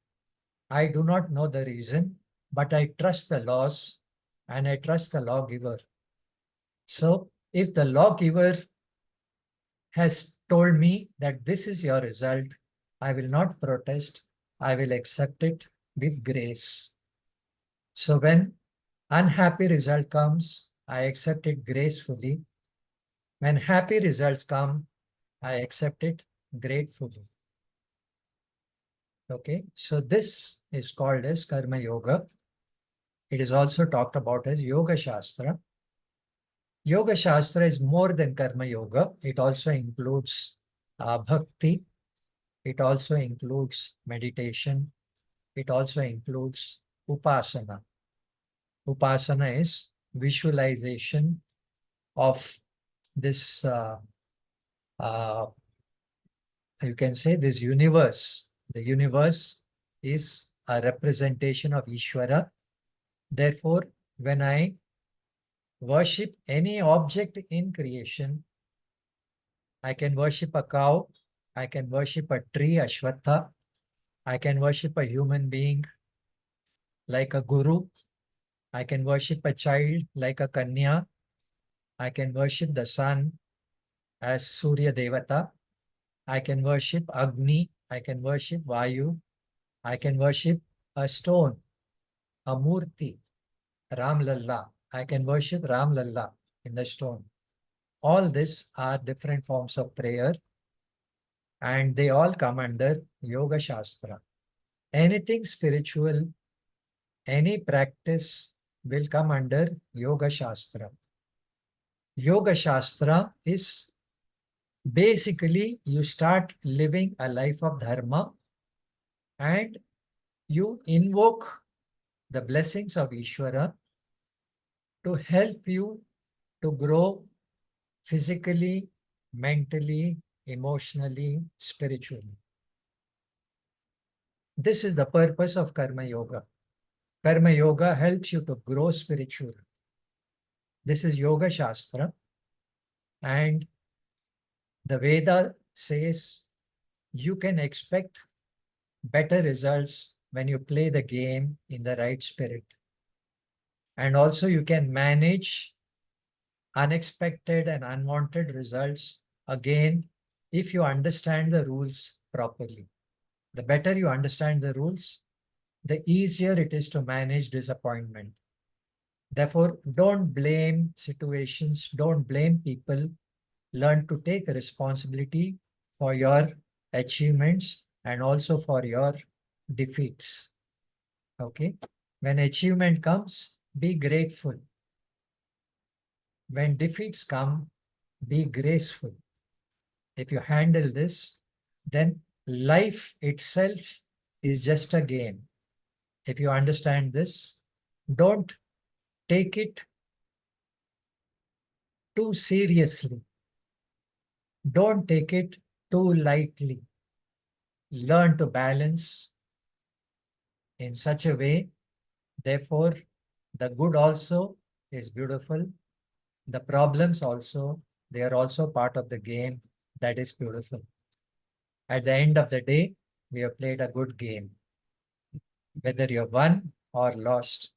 I do not know the reason, but I trust the laws and I trust the lawgiver. So if the lawgiver has told me that this is your result, I will not protest. I will accept it with grace. So when unhappy result comes, I accept it gracefully. When happy results come, I accept it gratefully. Okay, so this is called as Karma Yoga. It is also talked about as Yoga Shastra. Yoga Shastra is more than Karma Yoga. It also includes Bhakti. It also includes meditation. It also includes Upasana. Upasana is visualization of this, you can say this universe. The universe is a representation of Ishvara. Therefore, when I worship any object in creation, I can worship a cow, I can worship a tree, Ashwatha, I can worship a human being like a guru, I can worship a child like a Kanya, I can worship the sun as Surya Devata, I can worship Agni, I can worship Vayu, I can worship a stone, a Murti, Ram Lalla, I can worship Ram Lalla in the stone. All these are different forms of prayer and they all come under Yoga Shastra. Anything spiritual, any practice will come under Yoga Shastra. Yoga Shastra is basically you start living a life of dharma and you invoke the blessings of Ishvara to help you to grow physically, mentally, emotionally, spiritually. This is the purpose of Karma Yoga. Karma Yoga helps you to grow spiritually. This is Yoga Shastra. And the Veda says you can expect better results when you play the game in the right spirit. And also you can manage unexpected and unwanted results again if you understand the rules properly. The better you understand the rules, the easier it is to manage disappointment. Therefore, don't blame situations, don't blame people. Learn to take responsibility for your achievements and also for your defeats. Okay? When achievement comes, be grateful. When defeats come, be graceful. If you handle this, then life itself is just a game. If you understand this, don't take it too seriously. Don't take it too lightly. Learn to balance in such a way. Therefore, the good also is beautiful. The problems also, they are also part of the game that is beautiful. At the end of the day, we have played a good game. Whether you have won or lost,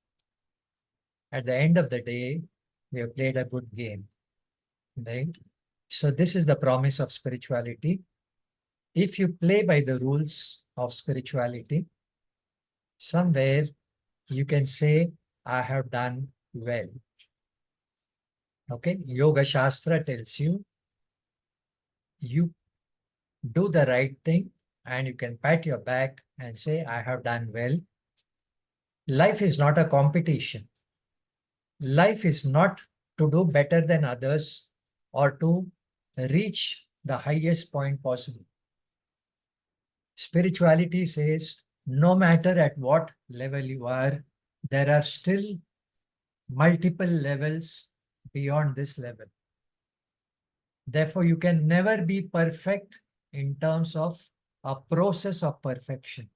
at the end of the day, we have played a good game. Right? So this is the promise of spirituality. If you play by the rules of spirituality, somewhere you can say, I have done well. Okay, Yoga Shastra tells you, you do the right thing and you can pat your back and say, I have done well. Life is not a competition. Life is not to do better than others or to reach the highest point possible. Spirituality says, no matter at what level you are, there are still multiple levels beyond this level. Therefore, you can never be perfect in terms of a process of perfection.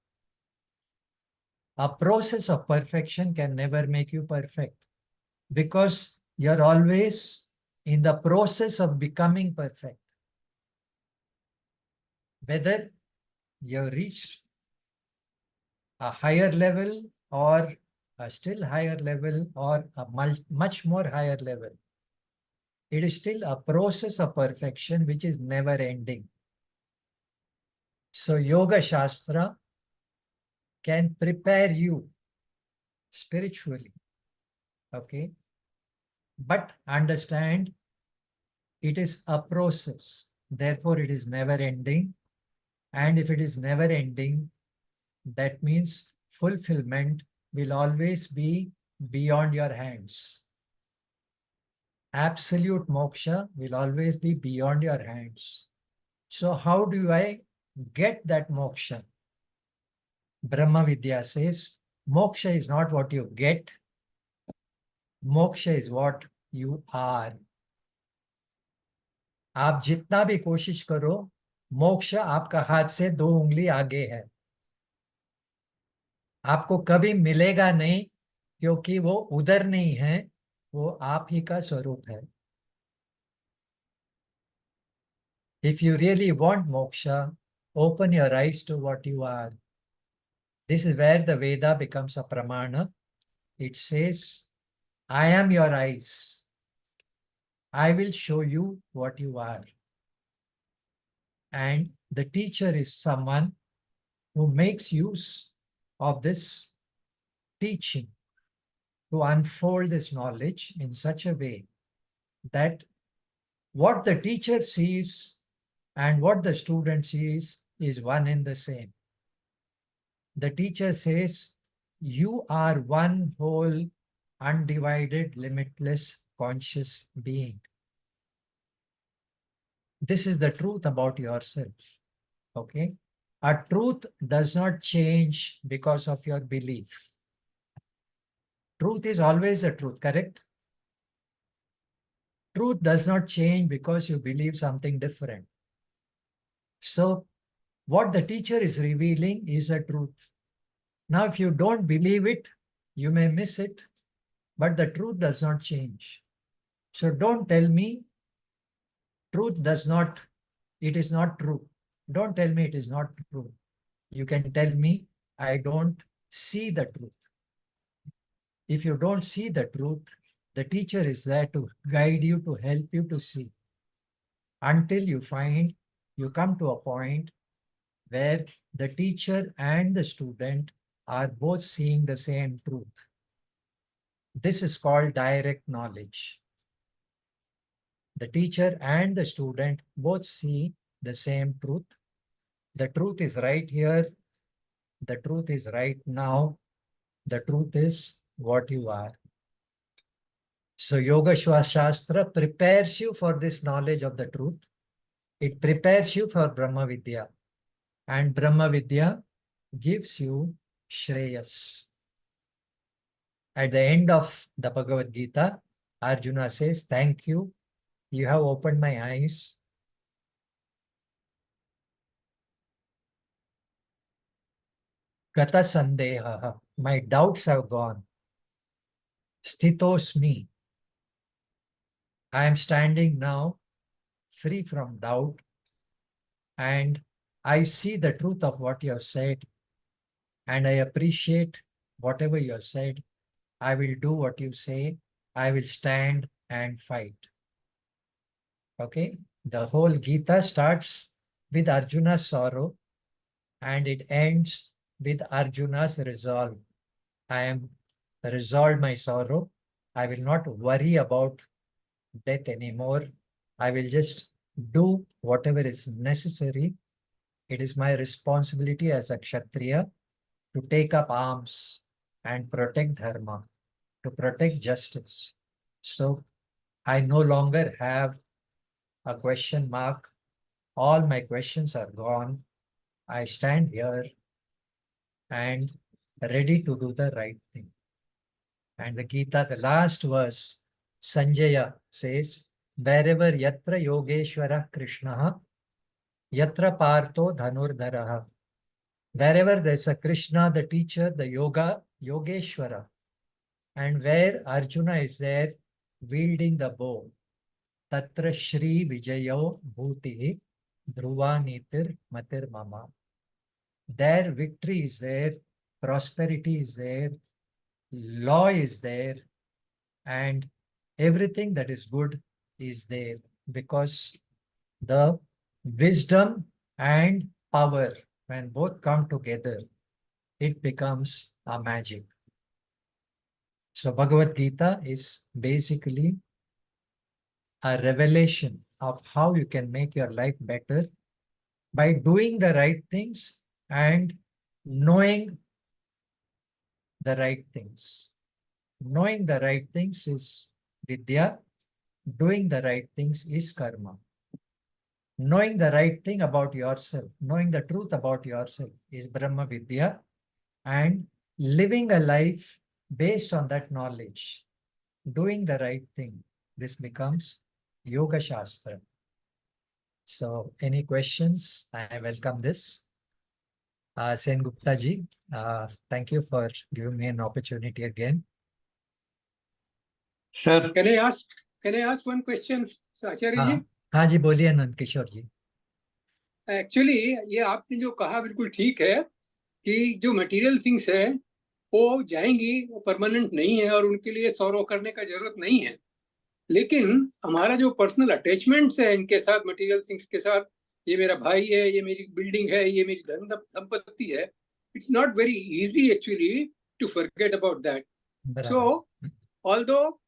A process of perfection can never make you perfect because you're always in the process of becoming perfect. Whether you reach a higher level or a still higher level or a much more higher level, it is still a process of perfection which is never ending. So Yoga Shastra can prepare you spiritually, okay? But understand it is a process. Therefore, it is never ending. And if it is never ending, that means fulfillment will always be beyond your hands. Absolute moksha will always be beyond your hands. So how do I get that moksha? Brahma Vidya says, moksha is not what you get. Moksha is what you are. आप जितना भी कोशिश करो, मोक्ष आपका हाथ से 2 उंगली आगे है. आपको कभी मिलेगा नहीं क्योंकि वो उधर नहीं है, वो आप ही का स्वरूप है. If you really want moksha, open your eyes to what you are. This is where the Veda becomes a pramana. It says, I am your eyes. I will show you what you are. And the teacher is someone who makes use of this teaching to unfold this knowledge in such a way that what the teacher sees and what the student sees is one and the same. The teacher says, you are one whole, undivided, limitless, conscious being. This is the truth about yourself, okay? A truth does not change because of your belief. Truth is always the truth, correct? Truth does not change because you believe something different. So, what the teacher is revealing is a truth. Now, if you don't believe it, you may miss it, but the truth does not change. So, don't tell me truth does not, it is not true. Don't tell me it is not true. You can tell me, I don't see the truth. If you don't see the truth, the teacher is there to guide you, to help you to see. Until you come to a point where the teacher and the student are both seeing the same truth. This is called direct knowledge. The teacher and the student both see the same truth. The truth is right here. The truth is right now. The truth is what you are. So Yoga Shastra prepares you for this knowledge of the truth. It prepares you for Brahma Vidya. And Brahma Vidya gives you Shreyas. At the end of the Bhagavad Gita, Arjuna says, thank you. You have opened my eyes. Gata Sandeha. My doubts have gone. Sthitosmi. I am standing now free from doubt. And I see the truth of what you have said. And I appreciate whatever you have said. I will do what you say. I will stand and fight. Okay? The whole Gita starts with Arjuna's sorrow and it ends with Arjuna's resolve. I am resolved my sorrow. I will not worry about death anymore. I will just do whatever is necessary. It is my responsibility as a Kshatriya to take up arms and protect Dharma, to protect justice. So I no longer have a question mark. All my questions are gone. I stand here and ready to do the right thing. And the Gita, the last verse, Sanjaya says, wherever yatra yogeshwara Krishna, yatra partho dhanurdharaha. Wherever there's a Krishna, the teacher, the Yogeshwara, and where Arjuna is there wielding the bow, tatra Shri Vijayo Bhuti Dhruva Nitir Matir Mama. There victory is there, prosperity is there, law is there, and everything that is good is there, because the wisdom and power, when both come together, it becomes a magic. So Bhagavad Gita is basically a revelation of how you can make your life better by doing the right things and knowing the right things. Knowing the right things is vidya. Doing the right things is karma. Knowing the right thing about yourself, knowing the truth about yourself is Brahma Vidya, and living a life based on that knowledge, doing the right thing, this becomes Yoga Shastra. So any questions? I welcome this. Sen Gupta ji, thank you for giving me an opportunity again. Sir, Can I ask one question, Sir Acharya ji? हाँ जी, बोलिए नंद किशोर जी. Actually ये आपने जो कहा बिल्कुल ठीक है कि जो मटेरियल थिंग्स है वो जाएंगी, वो परमानेंट नहीं है और उनके लिए सॉरो करने का जरूरत नहीं है. लेकिन हमारा जो पर्सनल अटैचमेंट्स है इनके साथ, मटेरियल थिंग्स के साथ, ये मेरा भाई है, ये मेरी बिल्डिंग है, ये मेरी धन संपत्ति है, it's not very easy actually to forget about that. So although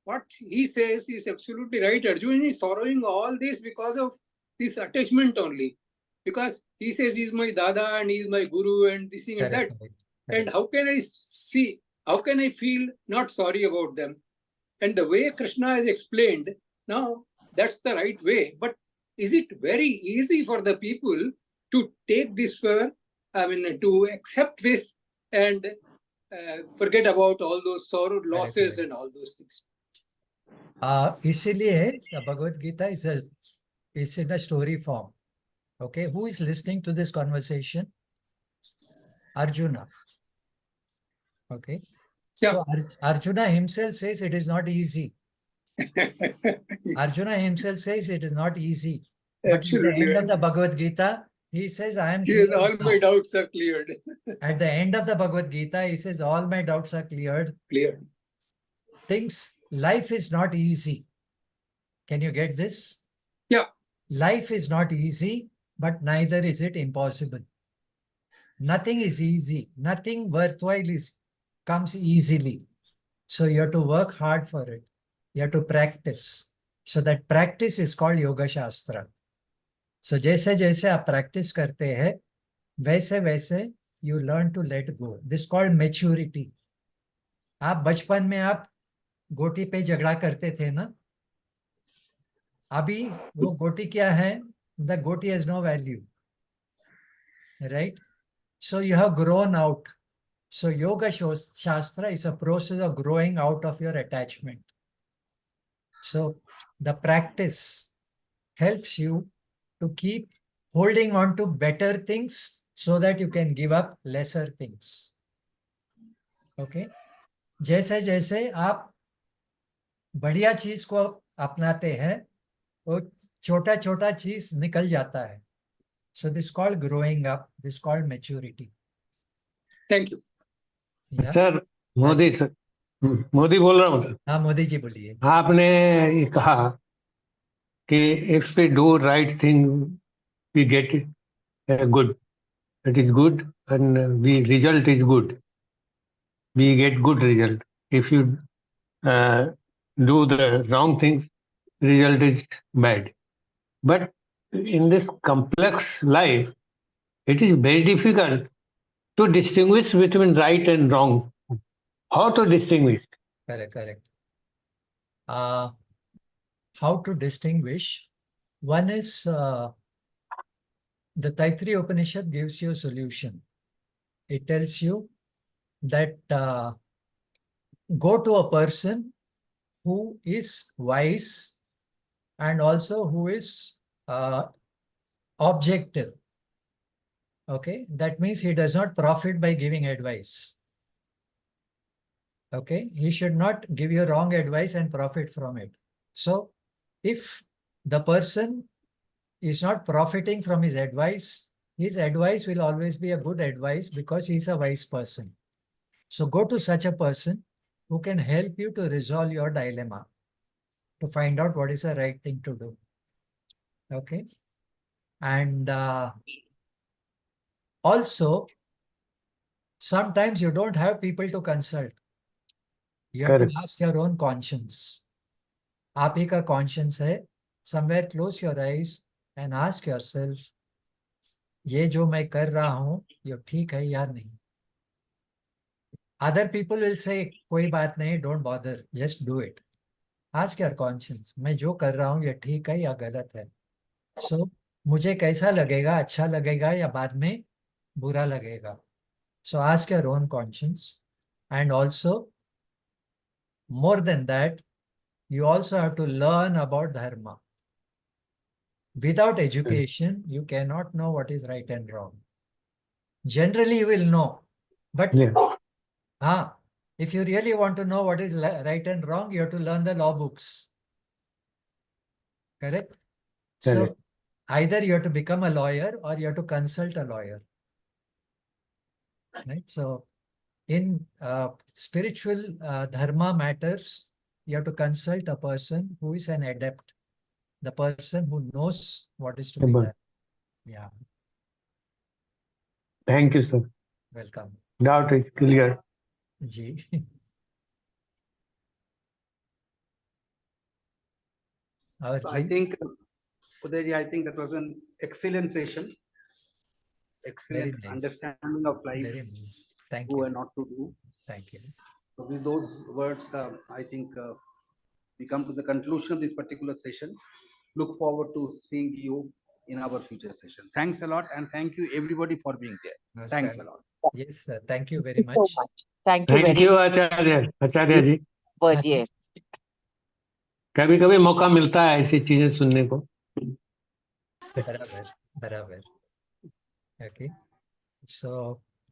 what he says is absolutely right, Arjun is sorrowing all this because of this attachment only. Because he says he's my dada and he's my guru and this thing and that. And how can I see, how can I feel not sorry about them? And the way Krishna has explained, now that's the right way. But is it very easy for the people to take this to accept this and forget about all those sorrow, losses and all those things? इसीलिए Bhagavad Gita is in a story form. Okay, who is listening to this conversation? Arjuna. Okay. Yeah. So Arjuna himself says it is not easy. Arjuna himself says it is not easy. But Absolutely at the end right. of the Bhagavad Gita, he says, I am He says, all cleared my now. doubts are cleared. At the end of the Bhagavad Gita, he says, all my doubts are cleared. Cleared. Life is not easy. Can you get this? Yeah. Life is not easy, but neither is it impossible. Nothing is easy. Nothing worthwhile comes easily. So you have to work hard for it. You have to practice. So that practice is called Yoga Shastra. So जैसे जैसे आप practice करते हैं, वैसे वैसे you learn to let go. This is called maturity. आप बचपन में आप गोटी पे झगड़ा करते थे ना, अभी वो गोटी क्या है? The गोटी has no value. Right? So you have grown out. So Yoga Shastra is a process of growing out of your attachment. So the practice helps you to keep holding on to better things so that you can give up lesser things. Okay? जैसे जैसे आप बढ़िया चीज को अपनाते हैं, वो छोटा छोटा चीज निकल जाता है. So this is called growing up. This is called maturity. Thank you. Yeah. Sir Modi sir Modi बोल रहा हूँ सर. हाँ मोदी जी बोलिए. आपने ये कहा कि if we do right thing we get good, it is good, and the result is good, we get good result. If you do the wrong things, result is bad. But in this complex life, it is very difficult to distinguish between right and wrong. How to distinguish? Correct. How to distinguish? One is the Taittiriya Upanishad gives you a solution. It tells you that go to a person who is wise and also who is objective. Okay, that means he does not profit by giving advice. Okay, he should not give you wrong advice and profit from it. So if the person is not profiting from his advice will always be a good advice because he's a wise person. So go to such a person who can help you to resolve your dilemma, to find out what is the right thing to do. Okay. And also, sometimes you don't have people to consult. You have Correct. to ask your own conscience. आप ही का conscience है. Somewhere close your eyes and ask yourself, ये जो मैं कर रहा हूँ, ये ठीक है या नहीं? Other people will say, कोई बात नहीं, don't bother, just do it. Ask your conscience, मैं जो कर रहा हूँ ये ठीक है या गलत है? So, मुझे कैसा लगेगा, अच्छा लगेगा या बाद में बुरा लगेगा? So ask your own conscience. And also, more than that, you also have to learn about dharma. Without education, you cannot know what is right and wrong. Generally, you will know. But if you really want to know what is right and wrong, you have to learn the law books. Correct? So either you have to become a lawyer or you have to consult a lawyer. Right? So in spiritual dharma matters, you have to consult a person who is an adept, the person who knows what is to be done. Yeah. Thank you, sir. Welcome. Doubt is clear. Ji. So I think, Uday, I think that was an excellent session. Excellent Very nice. understanding of life, Very nice. Thank who you. and not to do. Thank you. So with those words, I think we come to the conclusion of this particular session. Look forward to seeing you in our future session. Thanks a lot, and thank you everybody for being there. Namaskar. Thanks a lot. Yes, sir. Thank you very so much. much. Thank you Thank very you, much. Acharya ji. But yes, कभी कभी मौका मिलता है ऐसी चीजें सुनने को. बराबर. Okay. So